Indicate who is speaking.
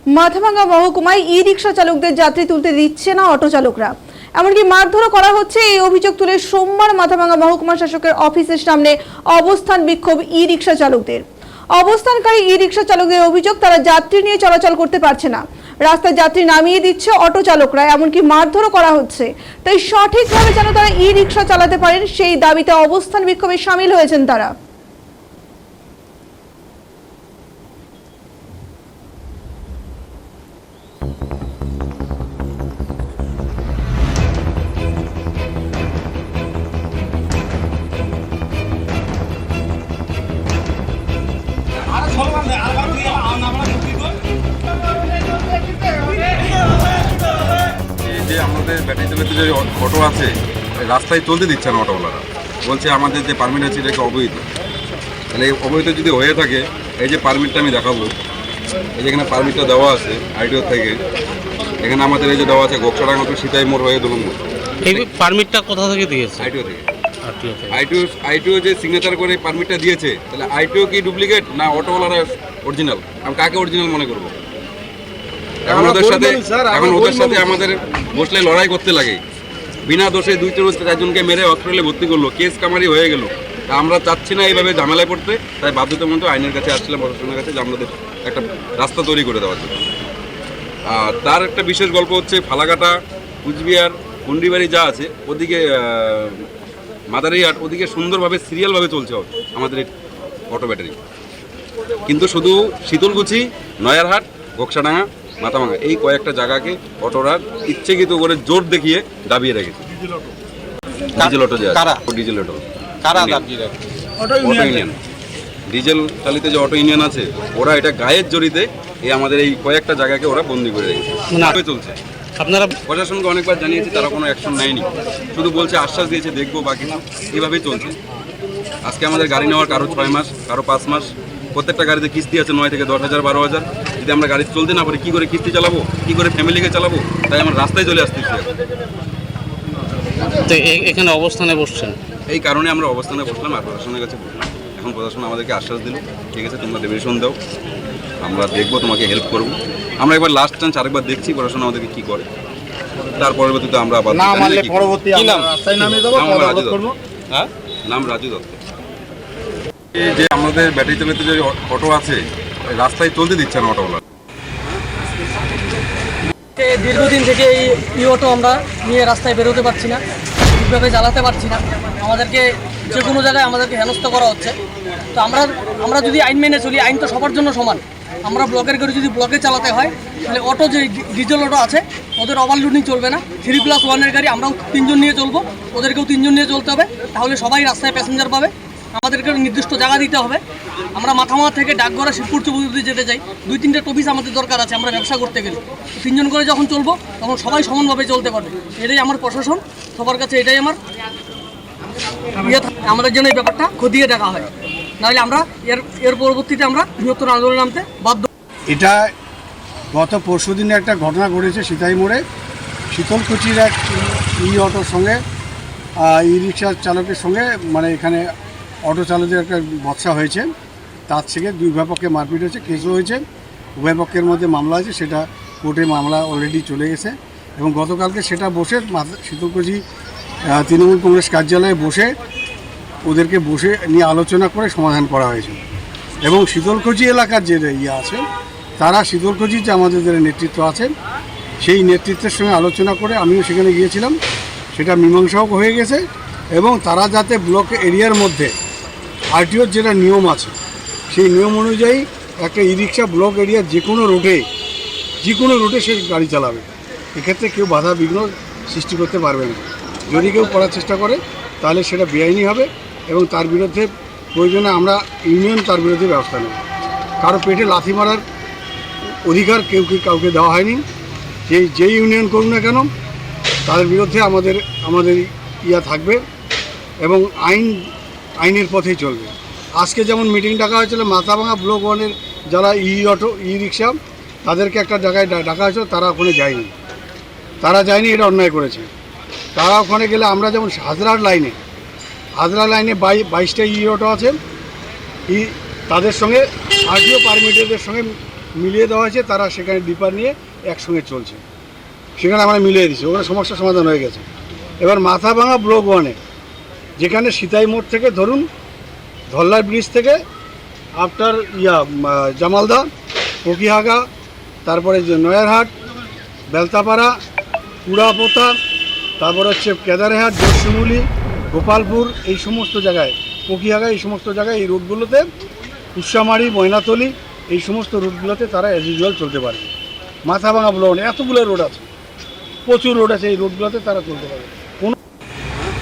Speaker 1: মাথাভাঙ্গা মহকুমায় ই রিক্সা চালকদের যাত্রী তুলতে দিচ্ছে না অটো চালকরা, এমনকি মারধরও করা হচ্ছে। এই অভিযোগ তুলে সোমবার মাথাভাঙ্গা মহকুমা শাসকের অফিসের সামনে অবস্থান বিক্ষোভ ই রিক্সা চালকদের। অবস্থানকারী ই রিক্সা চালকদের অভিযোগ, তারা যাত্রী নিয়ে চলাচল করতে পারছে না, রাস্তায় যাত্রী নামিয়ে দিচ্ছে অটো চালকরা, এমনকি মারধরও করা হচ্ছে। তাই সঠিকভাবে যেন তারা ই রিক্সা চালাতে পারেন, সেই দাবিতে অবস্থান বিক্ষোভে সামিল হয়েছেন তারা।
Speaker 2: যে আমাদের ব্যাটারি চালিত যে অটো আছে, রাস্তায় চলতে দিচ্ছে না অটোওয়ালারা, বলছে আমাদের যে পারমিট আছে এটাকে অবৈধ। তাহলে এই অবৈধ যদি হয়ে থাকে, এই যে পারমিটটা আমি দেখাবো, এই যেখানে পারমিটটা দেওয়া আছে আইটিও থেকে, এখানে আমাদের এই যে দেওয়া আছে গোকসাডাঙ্গা টু সিতাই মোড় হয়ে দুলুম।
Speaker 3: এই পারমিটটা কোথা থেকে দিয়েছে?
Speaker 2: আইটিও থেকে। আইটিও যে সিগনেচার করে পারমিটটা দিয়েছে, তাহলে আইটিও কি ডুপ্লিকেট না অটোওয়ালারা অরিজিনাল? আমি কাকে অরিজিনাল মনে করবো? এখন ওদের সাথে আমাদের বসলে লড়াই করতে লাগে। বিনা দোষে 2-4জনকে মেরে হসপিটালে ভর্তি করলো, কেস কামারি হয়ে গেল। আমরা চাচ্ছি না এইভাবে ঝামেলায় পড়তে, তাই বাধ্যতামূলক আইনের কাছে আসছিলাম, প্রশাসনের কাছে, যে আমাদের একটা রাস্তা তৈরি করে দেওয়ার জন্য। আর তার একটা বিশেষ গল্প হচ্ছে, ফালাকাটা, কুচবিহার, কুন্ডিবাড়ি যা আছে ওদিকে, মাদারিহাট, ওদিকে সুন্দরভাবে সিরিয়ালভাবে চলছে আমাদের এই অটো ব্যাটারি। কিন্তু শুধু শীতলকুচি, নয়ারহাট, গোকসাডাঙ্গা, মাথাভাঙ্গা এই কয়েকটা জায়গাকে অটোরা ইচ্ছেকৃত করে জোর দেখিয়ে দাবিয়ে রেখেছে। ডিজেল অটো যে diesel auto, auto union, diesel চালিত যে অটো ইউনিয়ন আছে, ওরা এটা গায়ের জড়িতে এই আমাদের এই কয়েকটা জায়গাকে ওরা বন্দি করে রেখেছে। চলছে।
Speaker 3: আপনারা
Speaker 2: প্রশাসনকে অনেকবার জানিয়েছি, তারা কোনো অ্যাকশন নেয়নি, শুধু বলছে আশ্বাস দিয়েছে দেখবো বাকি না, এইভাবেই চলছে। আজকে আমাদের গাড়ি নেওয়ার কারো 6 মাস, কারো 5 মাস, প্রত্যেকটা গাড়িতে কিস্তি আছে 9 থেকে 10,000, 12,000। যদি আমরা গাড়ি চলতে না পারি, কী করে কিস্তি চালাবো, কী করে ফ্যামিলিকে চালাবো? তাই আমরা রাস্তায় চলে আসতেছি।
Speaker 3: তো এখানে অবস্থানে বসছেন,
Speaker 2: এই কারণে আমরা অবস্থানে বসলাম আর প্রশাসনের কাছে বসলাম। এখন প্রশাসন আমাদেরকে আশ্বাস দিল, ঠিক আছে তোমরা ডেভিয়েশন দাও, আমরা দেখবো, তোমাকে হেল্প করবো। আমরা একবার লাস্ট চান্স আরেকবার দেখছি প্রশাসন আমাদেরকে কী করে। তার পরবর্তীতে আমরা আবার নাম রাজু দত্ত। যে আমাদের ব্যাটারি চালিত যে অটো আছে, রাস্তায় চলতে দিচ্ছে না অটোওয়ালা।
Speaker 4: দীর্ঘদিন থেকে এই অটো আমরা নিয়ে রাস্তায় বেরোতে পারছি না, ঠিকভাবে চালাতে পারছি না। আমাদেরকে যে কোনো জায়গায় আমাদেরকে হেনস্থা করা হচ্ছে। তো আমরা যদি আইন মেনে চলি, আইন তো সবার জন্য সমান। আমরা ব্লকের গাড়ি যদি ব্লকে চালাতে হয়, তাহলে অটো যে ডিজেল অটো আছে ওদের ওভারলোডিং চলবে না। 3+1-এর গাড়ি আমরাও 3 জন নিয়ে চলবো, ওদেরকেও 3 জন নিয়ে চলতে হবে, তাহলে সবাই রাস্তায় প্যাসেঞ্জার পাবে। আমাদেরকে নির্দিষ্ট জায়গা দিতে হবে। আমরা মাথামাথা থেকে ডাকঘরা শিবপুর চৌধুরী যেতে চাই, 2-3টে অফিস আমাদের দরকার আছে। আমরা ব্যবসা করতে গেলে 3 জন করে যখন চলবো, তখন সবাই সমানভাবে চলতে পারবে। এটাই আমার প্রশাসন, সবার কাছে এটাই আমার আমাদের জন্য এই ব্যাপারটা খতিয়ে দেখা হয়, নাহলে আমরা এর পরবর্তীতে আমরা বৃহত্তর আন্দোলন নামতে বাধ্য।
Speaker 5: এটা গত পরশুদিনে একটা ঘটনা ঘটেছে সিতাই মোড়ে। শীতলকুচির এক অটোর সঙ্গে ই রিক্সা চালকের সঙ্গে, মানে এখানে অটো চালকের একটা বচসা হয়েছে। তার থেকে 2 পক্ষে মারপিট হয়েছে, কেসও হয়েছে, উভয় পক্ষের মধ্যে মামলা আছে। সেটা কোর্টে মামলা অলরেডি চলে গেছে এবং গতকালকে সেটা বসে শীতলকুচি তৃণমূল কংগ্রেস কার্যালয়ে বসে ওদেরকে বসে নিয়ে আলোচনা করে সমাধান করা হয়েছে। এবং শীতলকুচি এলাকার যে আছে, তারা শীতলকুচির যে আমাদের নেতৃত্ব আছে, সেই নেতৃত্বের সঙ্গে আলোচনা করে আমিও সেখানে গিয়েছিলাম, সেটা মীমাংসাও হয়ে গেছে। এবং তারা যাতে ব্লক এরিয়ার মধ্যে আরটিওর যেটা নিয়ম আছে, সেই নিয়ম অনুযায়ী একটা ই রিক্সা ব্লক এরিয়ার যে কোনো রুটে সে গাড়ি চালাবে। এক্ষেত্রে কেউ বাধা বিঘ্ন সৃষ্টি করতে পারবে না। যদি কেউ করার চেষ্টা করে, তাহলে সেটা বেআইনি হবে এবং তার বিরুদ্ধে প্রয়োজনে আমরা ইউনিয়ন তার বিরুদ্ধে ব্যবস্থা নেব। কারো পেটে লাথি মারার অধিকার কাউকে দেওয়া হয়নি। যে ইউনিয়ন করুন না কেন, তাদের বিরুদ্ধে আমাদের থাকবে এবং আইনের পথেই চলবে। আজকে যেমন মিটিং ডাকা হয়েছিল মাথাভাঙ্গা ব্লক 1-এর যারা ই রিক্সা, তাদেরকে একটা জায়গায় ডাকা হয়েছিল, তারা ওখানে যায়নি। এটা অন্যায় করেছে। তারা ওখানে গেলে আমরা যেমন হাজরা লাইনে 22টা ই অটো আছে, তাদের সঙ্গে আরটিও পারমিটেডের সঙ্গে মিলিয়ে দেওয়া হয়েছে, তারা সেখানে ডিপার নিয়ে একসঙ্গে চলছে, সেখানে আমরা মিলিয়ে দিচ্ছি, ওখানে সমস্যার সমাধান হয়ে গেছে। এবার মাথাভাঙা ব্লক 1-এ যেখানে সিতাই মোড় থেকে ধরুন ধল্লার ব্রিজ থেকে আফটার জামালদা, পকিহাগা, তারপরে যে নয়ারহাট, বেলতাপাড়া, পুরাপোতা, তারপর হচ্ছে কেদারহাট, জোরশিমুলি, গোপালপুর, এই সমস্ত জায়গায়, পকিহাগা, এই সমস্ত জায়গায় এই রোডগুলোতে, উৎসামারি, ময়নাতলি, এই সমস্ত রোডগুলোতে তারা অ্যাজ ইউজুয়াল চলতে পারবে। মাথাভাঙা ব্লক এতগুলো রোড আছে, প্রচুর রোড আছে, এই রোডগুলোতে তারা চলতে পারবে।